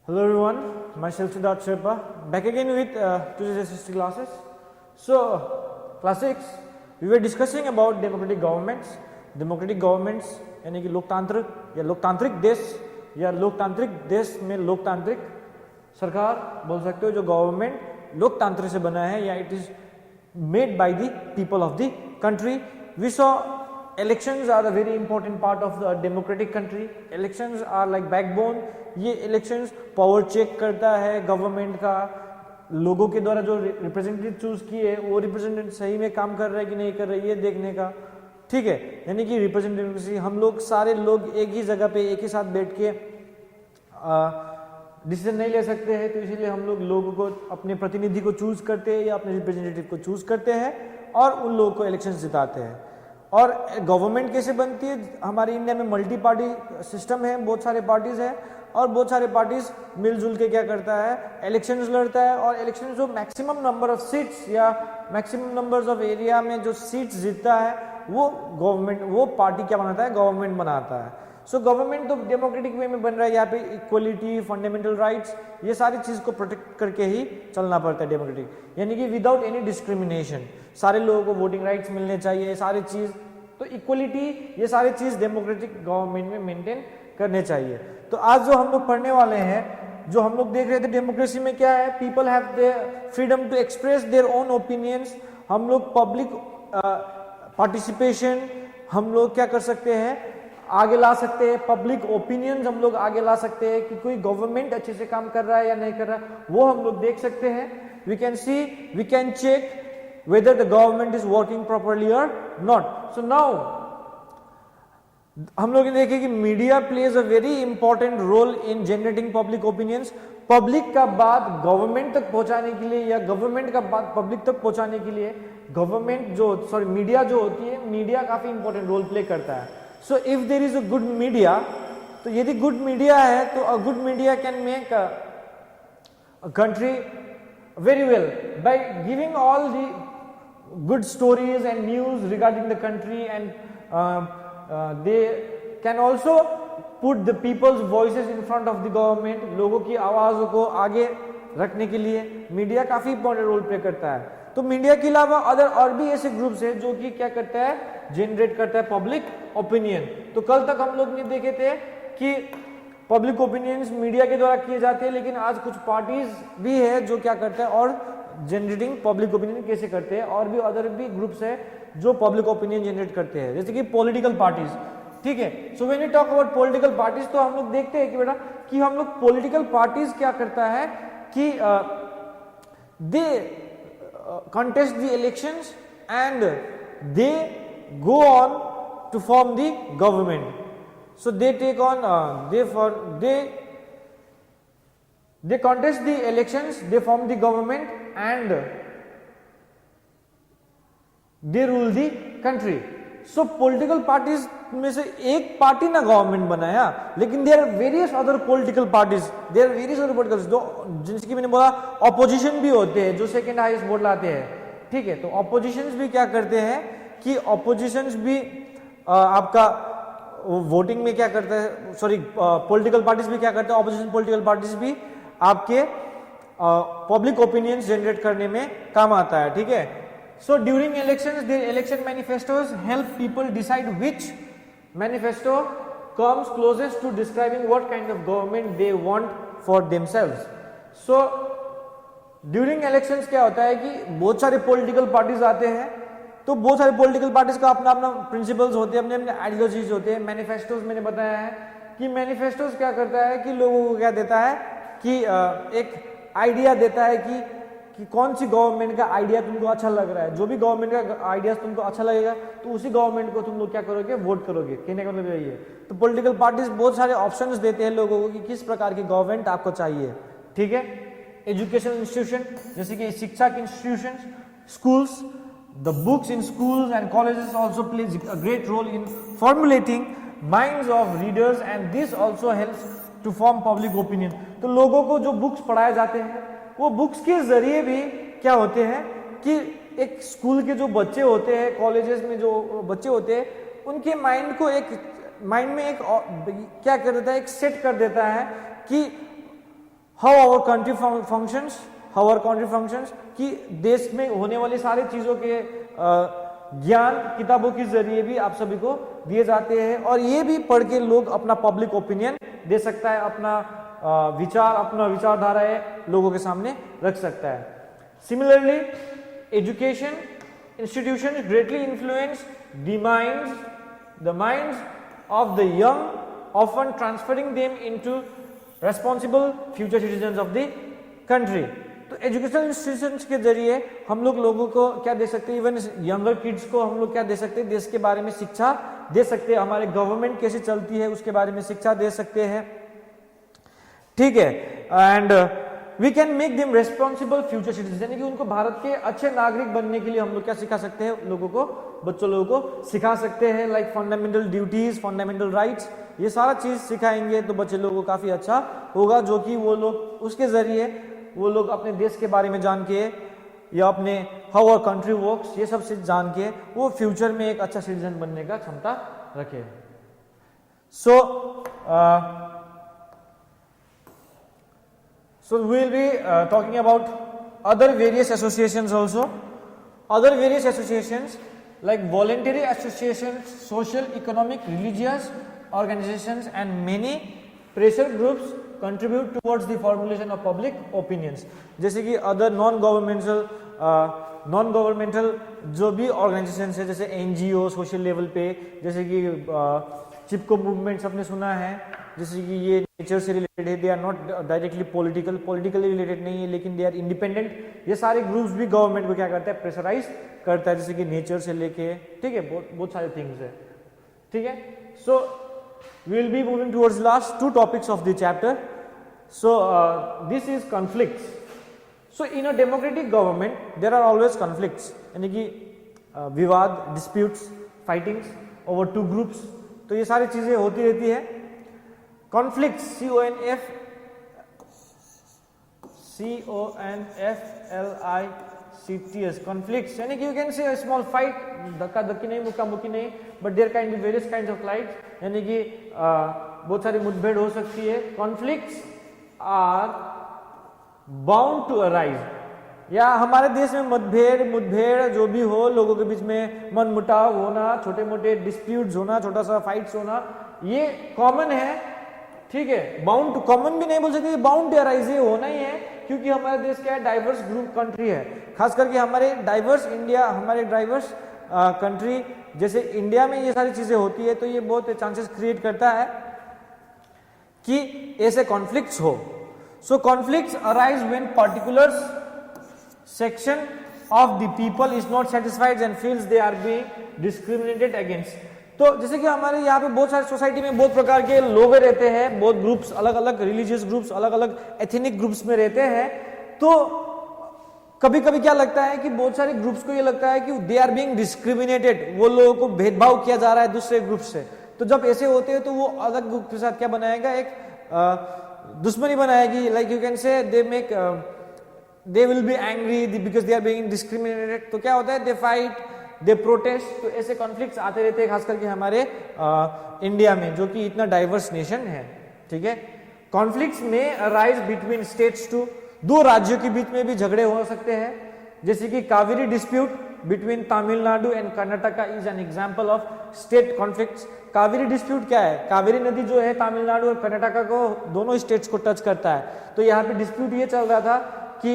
Hello everyone, myself Siddharth Sherpa, back again with today's SST classes. So, class 6, we were discussing about democratic governments. Democratic governments यानी कि लोकतांत्रिक देश या लोकतांत्रिक देश में लोकतांत्रिक सरकार बोल सकते हो जो गवर्नमेंट लोकतंत्र से बना है या it is made by the people of the country. We saw elections are a very important part of the democratic country. Elections are like backbone. ये elections power check करता है गवर्नमेंट का, लोगों के द्वारा जो रिप्रेजेंटेटिव चूज किए वो रिप्रेजेंटेटिव सही में काम कर रहा है कि नहीं कर रहा है ये देखने का. ठीक है, यानी कि रिप्रेजेंटेटिव हम लोग सारे लोग एक ही जगह पे एक ही साथ बैठ के डिसीजन नहीं ले सकते हैं, तो इसीलिए हम लोग लोगों को अपने प्रतिनिधि को चूज करते हैं या अपने रिप्रेजेंटेटिव को चूज करते हैं और उन लोगों को इलेक्शन जिताते हैं. और गवर्नमेंट कैसे बनती है? हमारे इंडिया में मल्टी पार्टी सिस्टम है, बहुत सारे पार्टीज है और बहुत सारे पार्टीज मिलजुल के क्या करता है, इलेक्शंस लड़ता है. और इलेक्शन जो मैक्सिमम नंबर ऑफ सीट्स या मैक्सिमम नंबर्स ऑफ एरिया में जो सीट्स जीतता है वो गवर्नमेंट, वो पार्टी क्या बनाता है, गवर्नमेंट बनाता है. सो गवर्नमेंट तो डेमोक्रेटिक वे में बन रहा है. यहाँ पे इक्वलिटी, फंडामेंटल राइट्स, ये सारी चीज को प्रोटेक्ट करके ही चलना पड़ता है डेमोक्रेटिक, यानी कि विदाउट एनी डिस्क्रिमिनेशन सारे लोगों को वोटिंग राइट्स मिलने चाहिए, सारी चीज तो इक्वलिटी, ये सारी चीज डेमोक्रेटिक गवर्नमेंट में मेंटेन करने चाहिए. तो आज जो हम लोग पढ़ने वाले हैं, जो हम लोग देख रहे थे डेमोक्रेसी में क्या है, people have their freedom to express their own opinions. हम लोग पब्लिक पार्टिसिपेशन हम लोग क्या कर सकते हैं, आगे ला सकते हैं. पब्लिक ओपिनियंस हम लोग आगे ला सकते हैं कि कोई गवर्नमेंट अच्छे से काम कर रहा है या नहीं कर रहा है, वो हम लोग देख सकते हैं. We can see, we can check whether the government is working properly or not. So now हम लोग देखें कि media plays a very important role in generating public opinions. Public का बात गवर्नमेंट तक पहुंचाने के लिए या गवर्नमेंट का बात पब्लिक तक पहुंचाने के लिए मीडिया जो होती है, मीडिया काफी इंपॉर्टेंट रोल प्ले करता है. So if there is a good media, तो यदि गुड मीडिया है तो a good media can make a country very well by giving all the good stories and news regarding the country, and they can also put the people's voices in front of the government. लोगों की आवाज़ों को आगे रखने के लिए media काफ़ी important role play करता है. तो मीडिया के अलावा और भी ऐसे ग्रुप्स हैं जो कि क्या करता है, जनरेट करता है पब्लिक ओपिनियन. तो कल तक हम लोग ने देखे थे कि पब्लिक ओपिनियंस मीडिया के द्वारा किए जाते हैं, लेकिन आज कुछ पार्टीज भी है जो क्या करते हैं और जनरेटिंग पब्लिक ओपिनियन कैसे करते हैं. और भी अदर भी ग्रुप्स है जो पब्लिक ओपिनियन जनरेट करते हैं, जैसे कि पॉलिटिकल पार्टीज. ठीक है, so when you talk about political parties, तो हम लोग देखते हैं कि बेटा कि हम लोग पॉलिटिकल पार्टीज क्या करता है कि they contest the elections and they go on to form the government. So they take on they contest the elections, they form the government and they rule the country. So political parties में से एक party ना government बनाया, लेकिन there are various other political parties, जिनकी मैंने बोला opposition भी होते हैं जो सेकेंड हाईएस्ट वोट लाते हैं. ठीक है, तो ऑपोजिशंस भी क्या करते हैं कि ऑपोजिशंस भी आपका वोटिंग में क्या करते हैं, पॉलिटिकल पार्टीज भी क्या करते हैं, ऑपोजिशन पॉलिटिकल पार्टीज भी आपके पब्लिक ओपिनियंस जनरेट करने में काम आता है. ठीक है, so during elections their election manifestos help people decide which manifesto comes closest to describing what kind of government they want for themselves. So during elections क्या होता है कि बहुत सारे पॉलिटिकल पार्टीज आते हैं, तो बहुत सारे पॉलिटिकल पार्टीज का अपना अपना प्रिंसिपल्स होते हैं, अपने अपने आइडियोलॉजीज होते हैं. मैनिफेस्टोज मैंने बताया है कि मैनिफेस्टोज क्या करता है कि लोगों को क्या देता है कि एक आइडिया देता है कि कौन सी गवर्नमेंट का आइडिया तुमको अच्छा लग रहा है. जो भी गवर्नमेंट का आइडिया तुमको अच्छा लगेगा तो उसी गवर्नमेंट को तुम लोग क्या करोगे, वोट करोगे. कहने का मतलब यही है. तो पॉलिटिकल पार्टीज बहुत सारे ऑप्शंस देते हैं लोगों को कि किस प्रकार की गवर्नमेंट आपको चाहिए. ठीक है, एजुकेशन इंस्टीट्यूशन जैसे कि शिक्षा के institution, schools, the books in schools and colleges also plays a great role in formulating minds of readers, and this also helps to form public opinion. तो लोगों को जो बुक्स पढ़ाए जाते हैं वो बुक्स के जरिए भी क्या होते हैं कि एक स्कूल के जो बच्चे होते हैं, कॉलेजेस में जो बच्चे होते हैं, उनके माइंड को एक माइंड में एक क्या कर देता है, एक सेट कर देता है कि how our country functions, how our country functions, कि देश में होने वाली सारी चीजों के ज्ञान किताबों के जरिए भी आप सभी को दिए जाते हैं, और ये भी पढ़ के लोग अपना पब्लिक ओपिनियन दे सकता है, अपना विचार, अपना विचारधारा लोगों के सामने रख सकता है। Similarly education institutions greatly influence the minds of the young, often transferring them into responsible future citizens of the country. तो एजुकेशनल इंस्टीट्यूशंस के जरिए हम लोगों को क्या दे सकते हैं, इवन यंगर किड्स को हम लोग क्या दे सकते हैं, देश के बारे में शिक्षा दे सकते हैं, हमारे गवर्नमेंट कैसे चलती है उसके बारे में शिक्षा दे सकते हैं, ठीक है। And we can make them responsible future citizen, यानी कि उनको भारत के अच्छे नागरिक बनने के लिए हम लोग क्या सिखा सकते हैं, लोगों को, बच्चों लोगों को सिखा सकते हैं, like fundamental duties, fundamental rights, ये सारा चीज सिखाएंगे तो बच्चे लोगों को काफी अच्छा होगा, जो कि वो लोग उसके जरिए वो लोग अपने देश के बारे में जान के या अपने हाउ आवर कंट्री वर्क्स, ये सब चीज जान के वो फ्यूचर में एक अच्छा सिटीजन बनने का क्षमता रखे। So we will be talking about other various associations also. Other various associations like voluntary associations, social, economic, religious organizations and many pressure groups contribute towards the formulation of public opinions. जैसे कि other non-governmental जो भी organizations है, जैसे NGO social level पे, जैसे कि चिपको movements आपने सुना है, जैसे कि ये नेचर से रिलेटेड है, they are not directly politically related नहीं है, लेकिन दे आर इंडिपेंडेंट। ये सारे ग्रुप्स भी गवर्नमेंट को क्या करता है, प्रेशराइज करता है, जैसे कि नेचर से लेके, ठीक है, बहुत सारे थिंग्स है, ठीक है। So we will be moving towards last 2 topics of the chapter. So this is conflicts. So in a democratic government there are always conflicts, यानी कि विवाद, डिस्प्यूट्स, फाइटिंग्स ओवर 2 ग्रुप्स, तो ये सारी चीजें होती रहती है। कॉन्फ्लिक्ट्स, CONFLICTS, कॉन्फ्लिक्ट्स, यानी कि you can say small fight, धक्का धक्की नहीं, मुक्का मुक्की नहीं, but there can be various kinds of fights, यानी कि बहुत सारी मुठभेड़ हो सकती है। Conflicts are bound to arise, या हमारे देश में मुठभेड़ जो भी हो, लोगों के बीच में मनमुटाव होना, छोटे मोटे डिस्प्यूट्स होना, छोटा सा फाइट्स होना, ये कॉमन है, ठीक है। बाउंड टू, कॉमन भी नहीं बोल सकते, बाउंड टू अराइज, ये होना ही है, क्योंकि हमारा देश क्या है, डाइवर्स ग्रुप कंट्री है, खास करके हमारे डाइवर्स इंडिया, हमारे डाइवर्स कंट्री जैसे इंडिया में ये सारी चीजें होती है, तो ये बहुत चांसेस क्रिएट करता है कि ऐसे कॉन्फ्लिक्ट्स हो। So conflicts arise when particular section of the people is not satisfied and feels they are being discriminated against। तो जैसे कि हमारे यहाँ पे बहुत सारे सोसाइटी में बहुत प्रकार के लोग रहते हैं, बहुत ग्रुप्स, अलग अलग रिलीजियस ग्रुप्स, अलग अलग एथनिक ग्रुप्स में रहते हैं, तो कभी कभी क्या लगता है कि बहुत सारे ग्रुप्स को ये लगता है कि दे आर बीइंग डिस्क्रिमिनेटेड, वो लोगों को भेदभाव किया जा रहा है दूसरे ग्रुप से। तो जब ऐसे होते हैं तो वो अलग ग्रुप के साथ क्या बनाएगा, एक दुश्मनी बनाएगी, लाइक यू कैन से they make they will be angry because they are being discriminated। तो क्या होता है, they fight, they protest। तो ऐसे कॉन्फ्लिक्ट्स आते रहते हैं, खास करके हमारे इंडिया में, जो कि इतना डाइवर्स नेशन है, ठीक है। कॉन्फ्लिक्ट्स में अराइज बिटवीन स्टेट्स टू, 2 राज्यों के बीच में भी झगड़े हो सकते हैं, जैसे कि Kaveri dispute between Tamil Nadu and Karnataka is an example of state conflicts. Kaveri dispute क्या है, कावेरी नदी जो है तमिलनाडु और कर्नाटका को, दोनों स्टेट्स को टच करता है। तो यहाँ पे डिस्प्यूट ये चल रहा था कि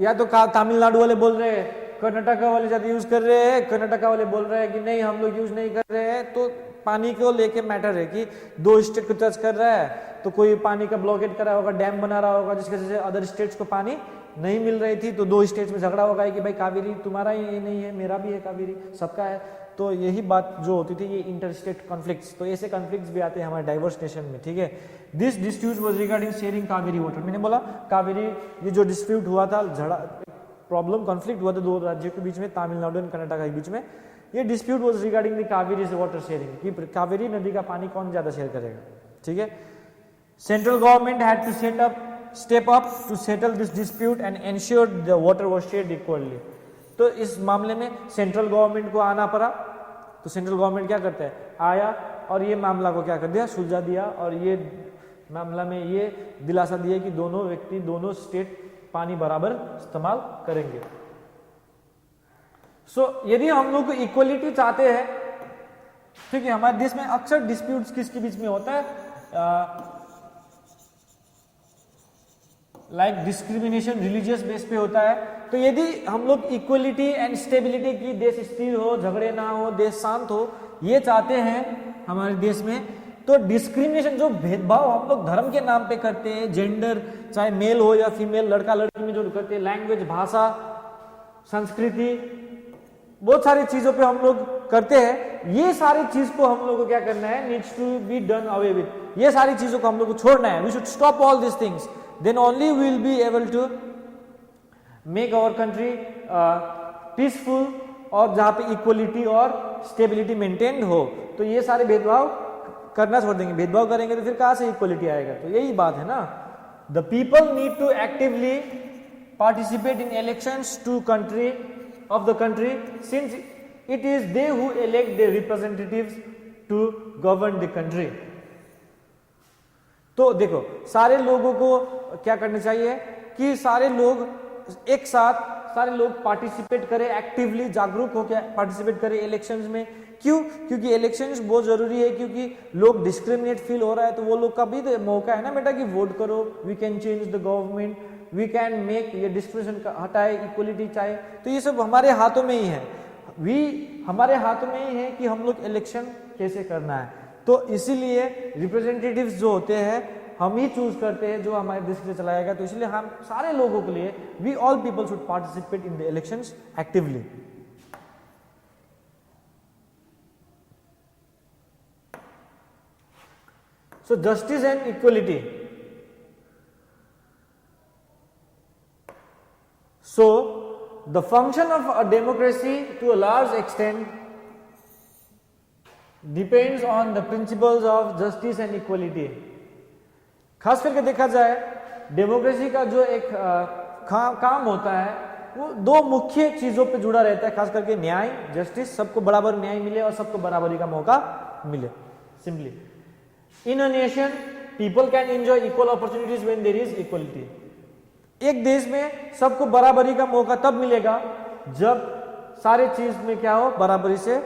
या तो तमिलनाडु वाले बोल रहे हैं कर्नाटका वाले ज्यादा यूज कर रहे हैं, कर्नाटका वाले बोल रहे हैं कि नहीं हम लोग यूज नहीं कर रहे हैं। तो पानी को लेके मैटर है कि 2 स्टेट को टच कर रहा है, तो कोई पानी का ब्लॉकेट कर रहा होगा, डैम बना रहा होगा, जिसकी वजह से अदर स्टेट्स को पानी नहीं मिल रही थी, तो 2 स्टेट्स में झगड़ा होगा कि भाई कावेरी तुम्हारा ही नहीं है, मेरा भी है, कावेरी सबका है। तो यही बात जो होती थी, ये इंटर स्टेट कॉन्फ्लिक्ट्स। तो ऐसे कॉन्फ्लिक्ट्स भी आते हैं हमारे डाइवर्स नेशन में, ठीक है। This dispute was regarding sharing Kaveri water. मैंने बोला कावेरी, ये जो डिस्प्यूट हुआ था, प्रॉब्लम कॉन्फ्लिक्ट हुआ था 2 राज्यों के बीच में, तमिलनाडु और कर्नाटका के बीच में, ये dispute was regarding the Kaveri water sharing, कि कावेरी नदी का पानी कौन ज्यादा शेयर करेगा, ठीक है। Central government had to step up to settle this dispute and ensure the water was shared equally। तो इस मामले में सेंट्रल गवर्नमेंट को आना पड़ा। तो सेंट्रल गवर्नमेंट क्या करता है, आया और ये मामला को क्या कर दिया, सुलझा दिया, और ये मामला में ये दिलासा दिया कि दोनों व्यक्ति, दोनों स्टेट पानी बराबर इस्तेमाल करेंगे। यदि हम लोग इक्वलिटी चाहते हैं, ठीक है, हमारे देश में अक्सर डिस्प्यूट्स किसके बीच में होता है, लाइक डिस्क्रिमिनेशन रिलीजियस बेस पे होता है। तो यदि हम लोग इक्वलिटी एंड स्टेबिलिटी की, देश स्थिर हो, झगड़े ना हो, देश शांत हो, ये चाहते हैं हमारे देश में, तो डिस्क्रिमिनेशन, जो भेदभाव हम लोग धर्म के नाम पे करते हैं, जेंडर चाहे मेल हो या फीमेल, लड़का लड़की में जो करते हैं, लैंग्वेज, भाषा, संस्कृति, बहुत सारी चीजों पे हम लोग करते हैं, ये सारी चीज को हम लोग को क्या करना है, needs to be done away with. ये सारी चीजों को हम लोग को छोड़ना है। We should stop all this things, then only we will be able to make our country peaceful, और जहां पे इक्वलिटी और स्टेबिलिटी मेंटेन हो। तो ये सारे भेदभाव करना छोड़ देंगे। भेदभाव करेंगे तो फिर कहां से इक्वलिटी आएगा? तो यही बात है ना। The people need to actively participate in elections to country of the country, since it is they who elect their representatives to govern the country। तो देखो, सारे लोगों को क्या करना चाहिए कि सारे लोग एक साथ, सारे लोग पार्टिसिपेट करें, एक्टिवली जागरूक होकर पार्टिसिपेट करें इलेक्शंस में। क्यों? क्योंकि इलेक्शंस बहुत जरूरी है, क्योंकि लोग डिस्क्रिमिनेट फील हो रहा है, तो वो लोग का भी तो मौका है ना बेटा कि वोट करो, we can change the government, we can make, ये डिस्क्रिमिनेशन हटाए, इक्वलिटी चाहे, तो ये सब हमारे हाथों में ही है। हमारे हाथों में ही है कि हम लोग इलेक्शन कैसे करना है। तो इसीलिए रिप्रेजेंटेटिव्स जो होते हैं हम ही चूज करते हैं जो हमारे देश के लिए चलाएगा। तो इसलिए हम सारे लोगों के लिए, we all people should participate in the elections actively. So justice and equality. So the function of a democracy to a large extent depends on the principles of justice and equality. खास करके देखा जाए, democracy का जो एक काम होता है वो दो मुख्य चीजों पे जुड़ा रहता है, खास करके न्याय, जस्टिस, सबको बराबर न्याय मिले और सबको बराबरी का मौका मिले। Simply, in a nation people can enjoy equal opportunities when there is equality. एक देश में सबको बराबरी का मौका तब मिलेगा जब सारे चीज में क्या हो, बराबरी से,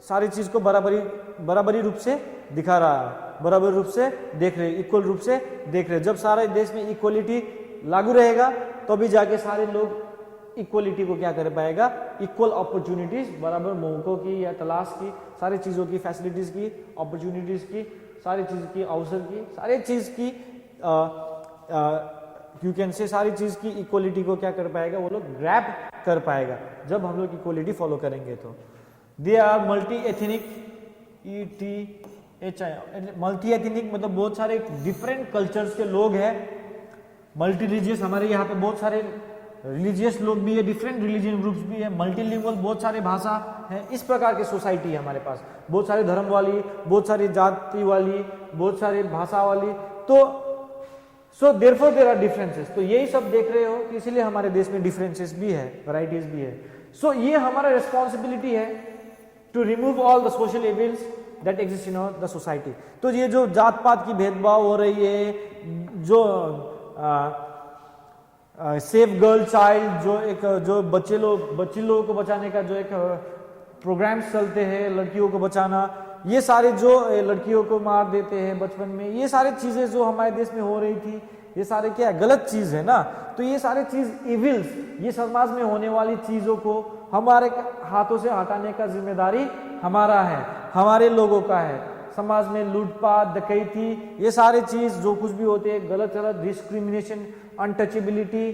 सारी चीज को बराबरी रूप से दिखा रहा है, बराबर रूप से देख रहे, इक्वल रूप से देख रहे। जब सारे देश में इक्वलिटी लागू रहेगा तो भी जाके सारे लोग इक्वलिटी को क्या कर पाएगा, इक्वल अपॉर्चुनिटीज, बराबर मौकों की या तलाश की, सारी चीजों की, फैसिलिटीज की, अपॉर्चुनिटीज की, सारी चीज की, अवसर की, सारी चीज की यू कैन से सारी चीज की इक्वलिटी को क्या कर पाएगा, वो लोग ग्रैब कर पाएगा जब हम लोग इक्वलिटी फॉलो करेंगे। तो they are multi ethnic, multi ethnic मतलब बहुत सारे डिफरेंट कल्चर्स के लोग हैं। मल्टी रिलीजियस, हमारे यहाँ पे बहुत सारे रिलीजियस लोग भी है, डिफरेंट रिलीजियन ग्रुप्स भी है। मल्टीलिंगुअल, बहुत सारे भाषा है। इस प्रकार की सोसाइटी है हमारे पास, बहुत सारे धर्म वाली, बहुत सारी जाति वाली, बहुत सारी भाषा वाली। तो so therefore there are differences. तो यही सब देख रहे हो कि इसीलिए हमारे देश में डिफरेंसेस भी है, वैरायटीज भी है। सो ये हमारा रिस्पॉन्सिबिलिटी है to remove all the social evils that exist in the society. तो ये जो जात पात की भेदभाव हो रही है, जो सेफ गर्ल चाइल्ड, जो बच्ची लोगों को बचाने का जो एक प्रोग्राम्स चलते हैं, लड़कियों को बचाना, ये सारे जो लड़कियों को मार देते हैं बचपन में, ये सारी चीजें जो हमारे देश में हो रही थी, ये सारे क्या गलत चीज है ना। तो ये सारे चीज इविल्स, ये समाज में होने वाली चीजों को हमारे हाथों से हटाने का जिम्मेदारी हमारा है, हमारे लोगों का है। समाज में लूटपाट, डकैती, ये सारे चीज जो कुछ भी होते हैं, गलत डिस्क्रिमिनेशन, अनटचेबिलिटी,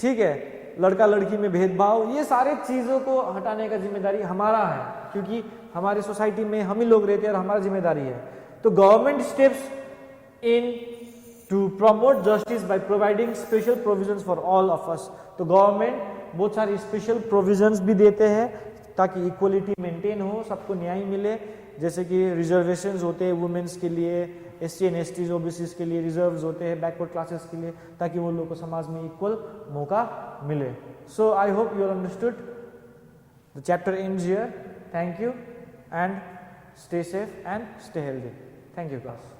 ठीक है, लड़का लड़की में भेदभाव, ये सारे चीजों को हटाने का जिम्मेदारी हमारा है, क्योंकि हमारी सोसाइटी में हम ही लोग रहते हैं और हमारी जिम्मेदारी है। तो government steps in to promote justice by providing special provisions for all of us. तो गवर्नमेंट बहुत सारी स्पेशल प्रोविजंस भी देते हैं ताकि इक्वलिटी मेंटेन हो, सबको न्याय मिले। जैसे कि रिजर्वेशंस होते हैं वुमेन्स के लिए, SC and STs OBCs के लिए रिजर्व्स होते हैं, बैकवर्ड क्लासेस के लिए, ताकि वो लोगों को समाज में इक्वल मौका मिले। So I hope you understood. The chapter ends here. Thank you and stay safe and stay healthy. Thank you class.